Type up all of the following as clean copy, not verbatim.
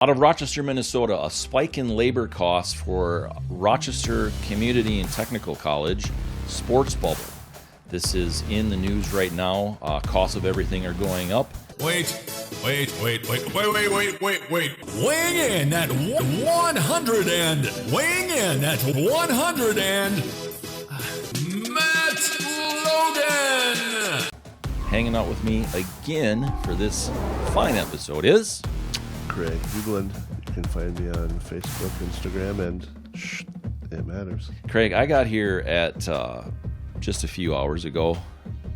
Out of Rochester, Minnesota, a spike in labor costs for Rochester Community and Technical College sports bubble. This is in the news right now. Costs of everything are going up. Wait. Weighing in at 100 and weighing in at 100 and Matt Logan. Hanging out with me again for this fine episode is Craig Hugland. You can find me on Facebook, Instagram, and Shhh, it matters. Craig. I got here at just a few hours ago,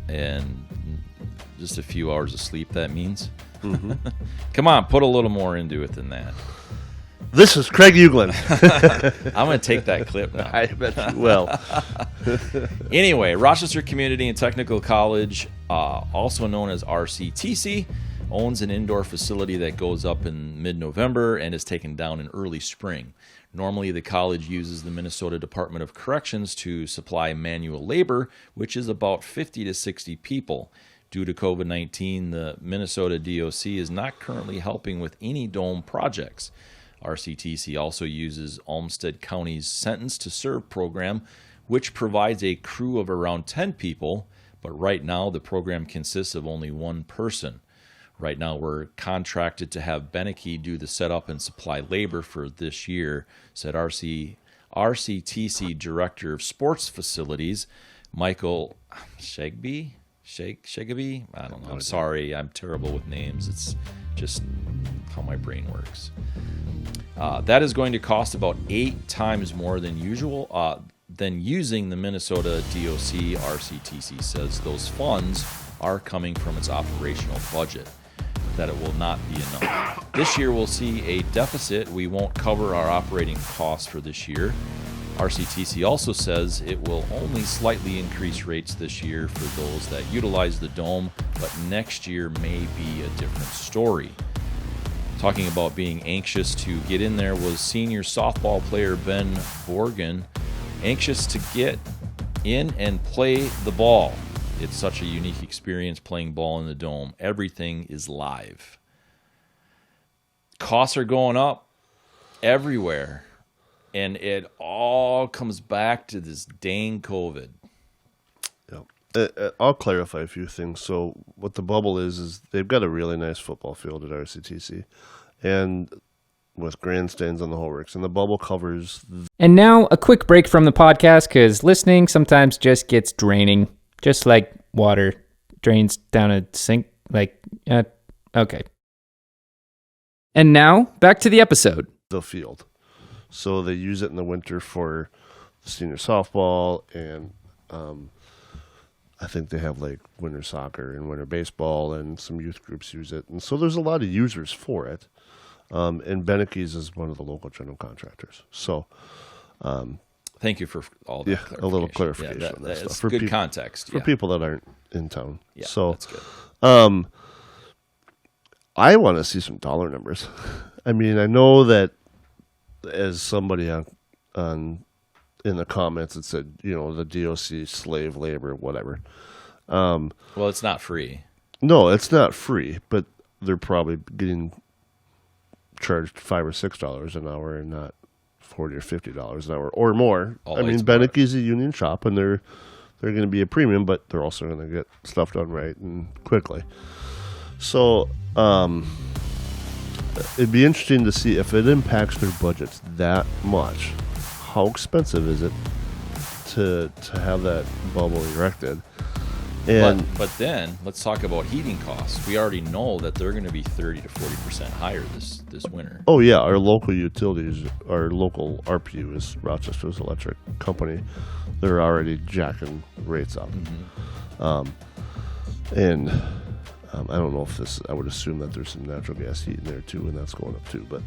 and just a few hours of sleep, that means. Mm-hmm. Come on, put a little more into it than that. This is Craig Hugland. I'm going to take that clip now. I bet you will. Anyway, Rochester Community and Technical College, also known as RCTC, owns an indoor facility that goes up in mid-November and is taken down in early spring. Normally, the college uses the Minnesota Department of Corrections to supply manual labor, which is about 50 to 60 people. Due to COVID-19, the Minnesota DOC is not currently helping with any dome projects. RCTC also uses Olmsted County's Sentence to Serve program, which provides a crew of around 10 people, but right now the program consists of only one person. Right now we're contracted to have Beneke do the setup and supply labor for this year, said RCTC Director of Sports Facilities, Michael Shegby? Shegby? I don't know. I'm sorry. I'm terrible with names. It's just how my brain works. That is going to cost about 8 times more than usual than using the Minnesota DOC. RCTC says those funds are coming from its operational budget, that it will not be enough. This year we'll see a deficit. We won't cover our operating costs for this year. RCTC also says it will only slightly increase rates this year for those that utilize the dome, but next year may be a different story. Talking about being anxious to get in there was senior softball player Ben Borgen, anxious to get in and play the ball. It's such a unique experience playing ball in the dome. Everything is live. Costs are going up everywhere. And it all comes back to this dang COVID. Yeah. I'll clarify a few things. So what the bubble is they've got a really nice football field at RCTC, and with grandstands on the whole works. And the bubble covers... And now a quick break from the podcast, because listening sometimes just gets draining. Just like water drains down a sink. Okay. And now, back to the episode. The field. So they use it in the winter for senior softball, and I think they have like winter soccer and winter baseball, and some youth groups use it. And so there's a lot of users for it. And Beneke's is one of the local general contractors. So thank you for all that. A little clarification. Yeah, on that that's stuff. good context. For people that aren't in town. Yeah, so, that's good. I want to see some dollar numbers. I mean, I know that as somebody on in the comments that said, the DOC slave labor, whatever. Well, it's not free. No, it's not free, but they're probably getting charged $5 or $6 an hour, and not $40 or $50 an hour or more. Beneke's a union shop, and they're going to be a premium, but they're also going to get stuff done right and quickly. So, it'd be interesting to see if it impacts their budgets that much. How expensive is it to have that bubble erected? And but then let's talk about heating costs. We already know that they're going to be 30 to 40% higher this winter. Oh yeah, our local utilities, our local RPU is Rochester's Electric Company. They're already jacking rates up, and I don't know if this. I would assume that there's some natural gas heat in there too, and that's going up too. But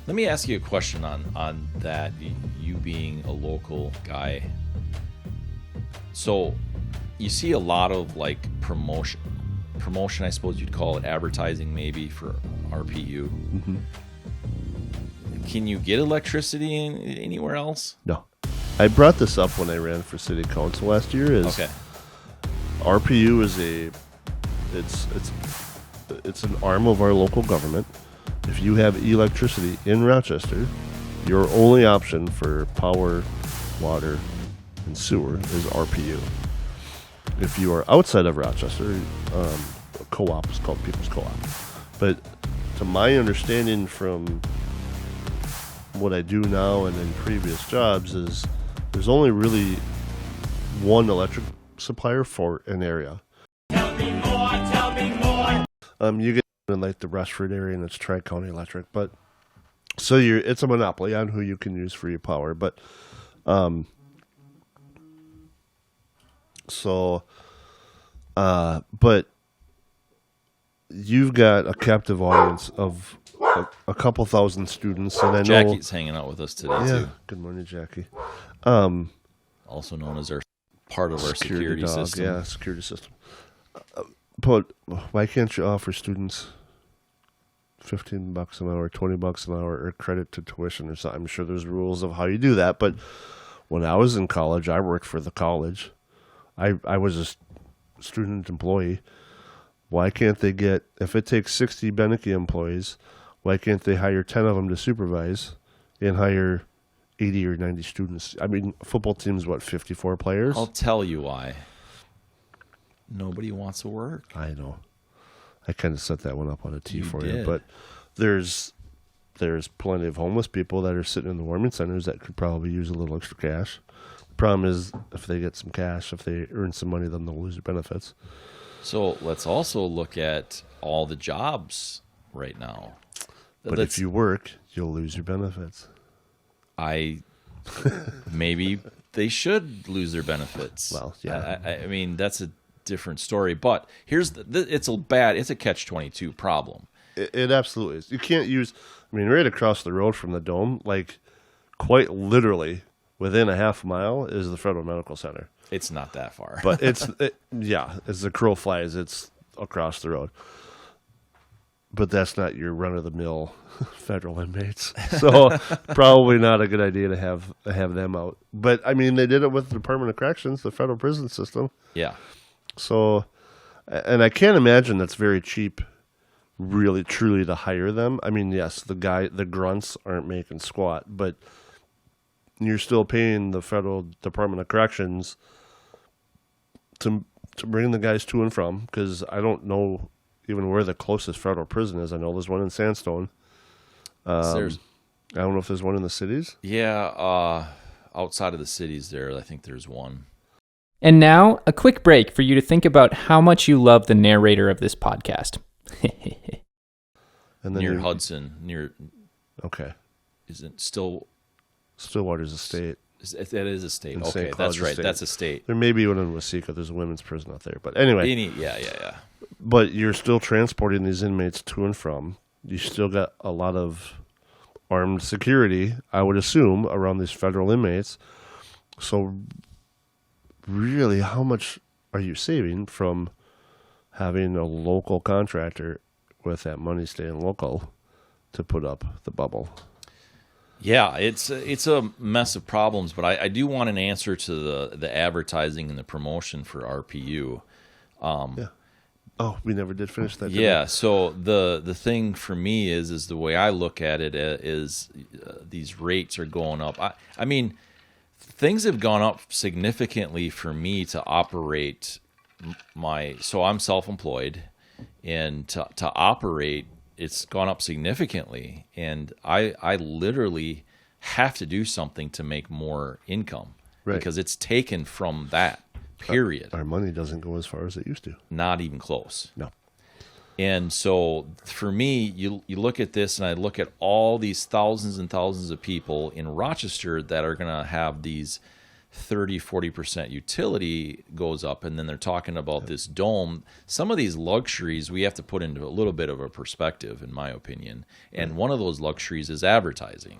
let me ask you a question on that. You being a local guy, so you see a lot of like promotion. I suppose you'd call it advertising, maybe for RPU. Mm-hmm. Can you get electricity anywhere else? No. I brought this up when I ran for city council last year. RPU is it's an arm of our local government. If you have electricity in Rochester, your only option for power, water, and sewer is RPU. If you are outside of Rochester, a co-op is called People's Co-op. But to my understanding from what I do now and in previous jobs is there's only really one electric supplier for an area. Tell me more. You get in like the Rushford area and it's Tri-County Electric, but so it's a monopoly on who you can use for your power. But but you've got a captive audience of a couple thousand students, and I know Jackie's hanging out with us today too. Good morning, Jackie. Also known as our part of our security dog, system. Yeah, security system. But why can't you offer students $15 an hour, $20 an hour, or credit to tuition or something? I'm sure there's rules of how you do that. But when I was in college, I worked for the college. I was a student employee. Why can't they get, if it takes 60 Beneke employees, why can't they hire 10 of them to supervise and hire 80 or 90 students? I mean, football team's what, 54 players? I'll tell you why. Nobody wants to work. I know. I kind of set that one up on a tee You for did. you. But there's plenty of homeless people that are sitting in the warming centers that could probably use a little extra cash. The problem is if they get some cash, if they earn some money, then they'll lose their benefits. So let's also look at all the jobs right now. But if you work, you'll lose your benefits. Maybe they should lose their benefits. Well, yeah. I mean, that's a different story. But here's it's a catch-22 problem. It absolutely is. You can't use, I mean, right across the road from the Dome, like quite literally within a half mile is the Federal Medical Center. It's not that far. But as the crow flies, it's across the road. But that's not your run-of-the-mill federal inmates. So probably not a good idea to have them out. But, I mean, they did it with the Department of Corrections, the federal prison system. Yeah. So, and I can't imagine that's very cheap, really, truly, to hire them. I mean, yes, the grunts aren't making squat, but you're still paying the federal Department of Corrections to bring the guys to and from, because I don't know even where the closest federal prison is. I know there's one in Sandstone. I don't know if there's one in the cities. Yeah, outside of the cities there, I think there's one. And now, a quick break for you to think about how much you love the narrator of this podcast. And then Near Hudson, okay, isn't Stillwater's a state. That is a state. In Okay, St. that's Cloud's a right. state. That's a state. There may be one in Waseca. There's a women's prison out there. But anyway. Yeah. But you're still transporting these inmates to and from. You still got a lot of armed security, I would assume, around these federal inmates. So really, how much are you saving from having a local contractor with that money staying local to put up the bubble? Yeah, it's a mess of problems, but I do want an answer to the advertising and the promotion for RPU. Yeah. Oh, we never did finish that. Yeah, so the thing for me is the way I look at it is these rates are going up. I mean, things have gone up significantly for me to operate so I'm self-employed, and to operate, it's gone up significantly, and I literally have to do something to make more income, right, because it's taken from that, period. Our money doesn't go as far as it used to. Not even close. No. And so for me, you look at this, and I look at all these thousands and thousands of people in Rochester that are going to have these 30-40% utility goes up, and then they're talking about this dome. Some of these luxuries we have to put into a little bit of a perspective, in my opinion, and one of those luxuries is advertising.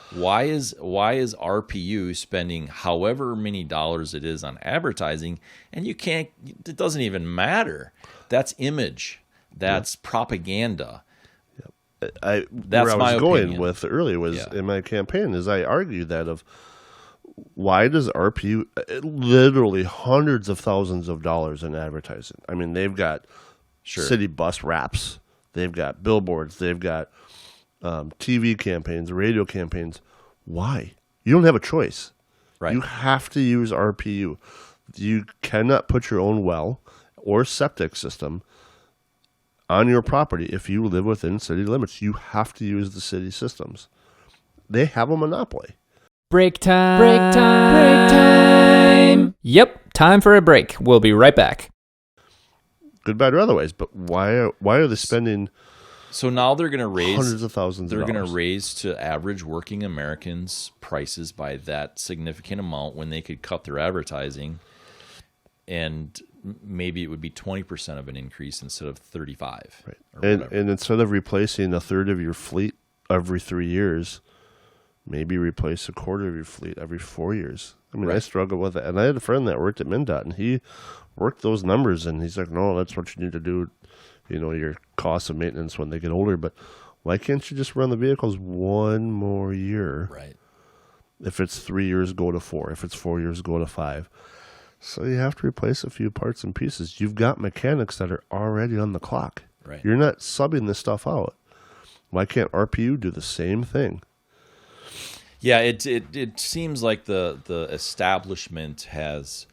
Why is RPU spending however many dollars it is on advertising, and it doesn't even matter? That's image, that's propaganda. That's where I was going opinion. with earlier was in my campaign is I argued that of why does RPU literally hundreds of thousands of dollars in advertising? I mean, they've got city bus wraps, they've got billboards, they've got TV campaigns, radio campaigns. Why? You don't have a choice. Right. You have to use RPU. You cannot put your own well or septic system on your property if you live within city limits. You have to use the city systems. They have a monopoly. Break time. Break time. Break time. Yep, time for a break. We'll be right back. Good, bad, or otherwise. But why are they spending So now they're going to raise hundreds of thousands They're of going dollars? to raise to average working Americans prices by that significant amount when they could cut their advertising, and maybe it would be 20% of an increase instead of 35. Right. Or whatever. And instead of replacing a third of your fleet every 3 years, maybe replace a quarter of your fleet every 4 years. I mean, I struggle with it. And I had a friend that worked at MnDOT, and he worked those numbers, and he's like, no, that's what you need to do, your cost of maintenance when they get older. But why can't you just run the vehicles one more year? Right. If it's 3 years, go to 4. If it's 4 years, go to 5. So you have to replace a few parts and pieces. You've got mechanics that are already on the clock. Right. You're not subbing this stuff out. Why can't RPU do the same thing? Yeah, it seems like the establishment has,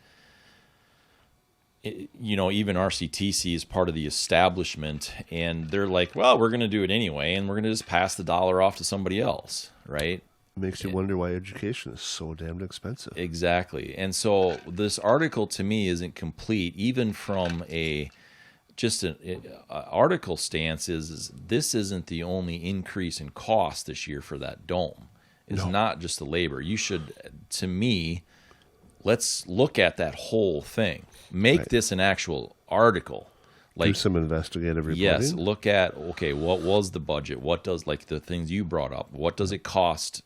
even RCTC is part of the establishment, and they're like, well, we're going to do it anyway, and we're going to just pass the dollar off to somebody else, right? Makes you wonder why education is so damned expensive. Exactly. And so this article to me isn't complete, even from an article stance is this isn't the only increase in cost this year for that dome. It's not just the labor. You should, to me, let's look at that whole thing. Make this an actual article. Do some investigative reporting. Yes, look at, what was the budget? What does, the things you brought up, what does it cost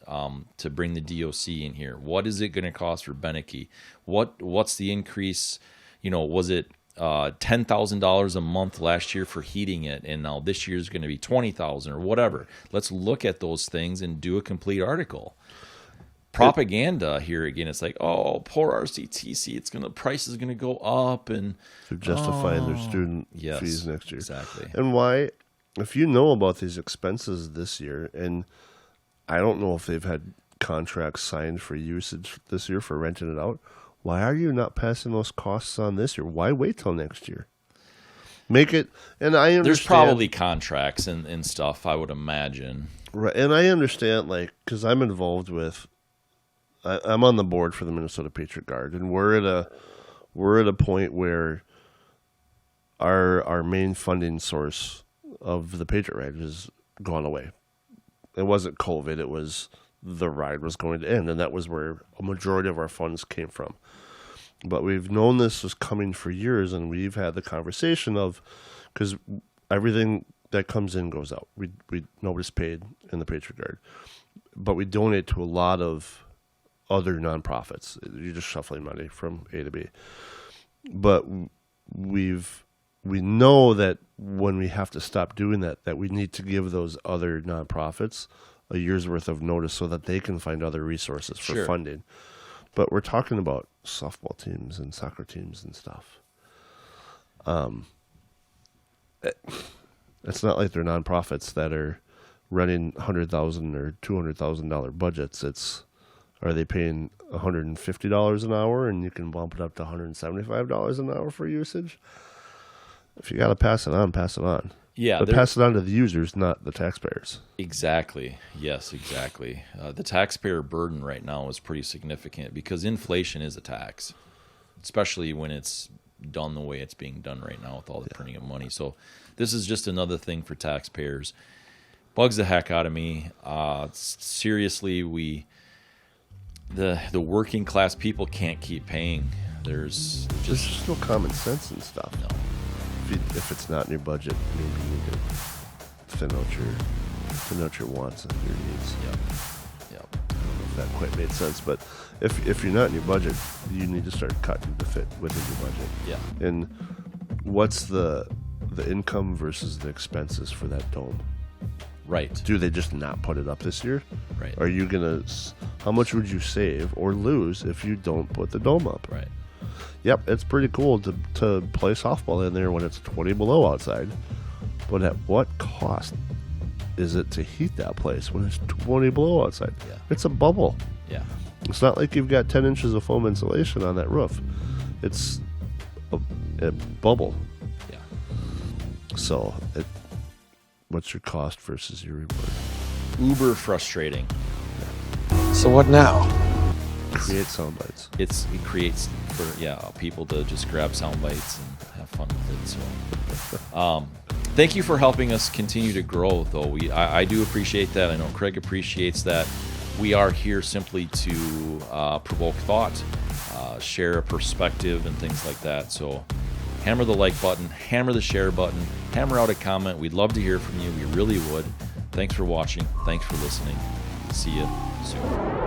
to bring the DOC in here? What is it going to cost for Beneke? What's the increase? Was it $10,000 a month last year for heating it, and now this year is going to be $20,000 or whatever? Let's look at those things and do a complete article. Propaganda here again. It's like, oh, poor RCTC. The price is going to go up, and to justifying their student fees next year. Exactly. And why, if you know about these expenses this year, and I don't know if they've had contracts signed for usage this year for renting it out, why are you not passing those costs on this year? Why wait till next year? Make it, and I understand. There's probably contracts and stuff, I would imagine. Right, and I understand, because I'm involved with, I'm on the board for the Minnesota Patriot Guard, and we're at a point where our main funding source of the Patriot Ride has gone away. It wasn't COVID; it was the ride was going to end, and that was where a majority of our funds came from. But we've known this was coming for years, and we've had the conversation of, because everything that comes in goes out. We nobody's paid in the Patriot Guard, but we donate to a lot of other nonprofits. You're just shuffling money from A to B. But we know that when we have to stop doing that we need to give those other nonprofits a year's worth of notice so that they can find other resources for funding. But we're talking about softball teams and soccer teams and stuff. It's not like they're nonprofits that are running $100,000 or $200,000 budgets. Are they paying $150 an hour and you can bump it up to $175 an hour for usage? If you got to pass it on, pass it on. Yeah, but pass it on to the users, not the taxpayers. Exactly. Yes, exactly. The taxpayer burden right now is pretty significant because inflation is a tax, especially when it's done the way it's being done right now with all the printing of money. So this is just another thing for taxpayers. Bugs the heck out of me. Seriously, the working class people can't keep paying. There's just no common sense and stuff. No. If it's not in your budget, maybe you need to thin out your wants and your needs. Yep. I don't know if that quite made sense, but if you're not in your budget, you need to start cutting to fit within your budget. Yeah. And what's the income versus the expenses for that dome? Right. Do they just not put it up this year? Right. Are you how much would you save or lose if you don't put the dome up? Right. Yep, it's pretty cool to play softball in there when it's 20 below outside. But at what cost? is it to heat that place when it's 20 below outside? Yeah. It's a bubble. Yeah. It's not like you've got 10 inches of foam insulation on that roof. It's a bubble. Yeah. So, what's your cost versus your reward? Uber frustrating. So what now? Create sound bites. It creates for people to just grab sound bites and have fun with it. So, thank you for helping us continue to grow. Though I do appreciate that. I know Craig appreciates that. We are here simply to provoke thought, share a perspective, and things like that. So, hammer the like button, hammer the share button, hammer out a comment. We'd love to hear from you. We really would. Thanks for watching. Thanks for listening. See you soon.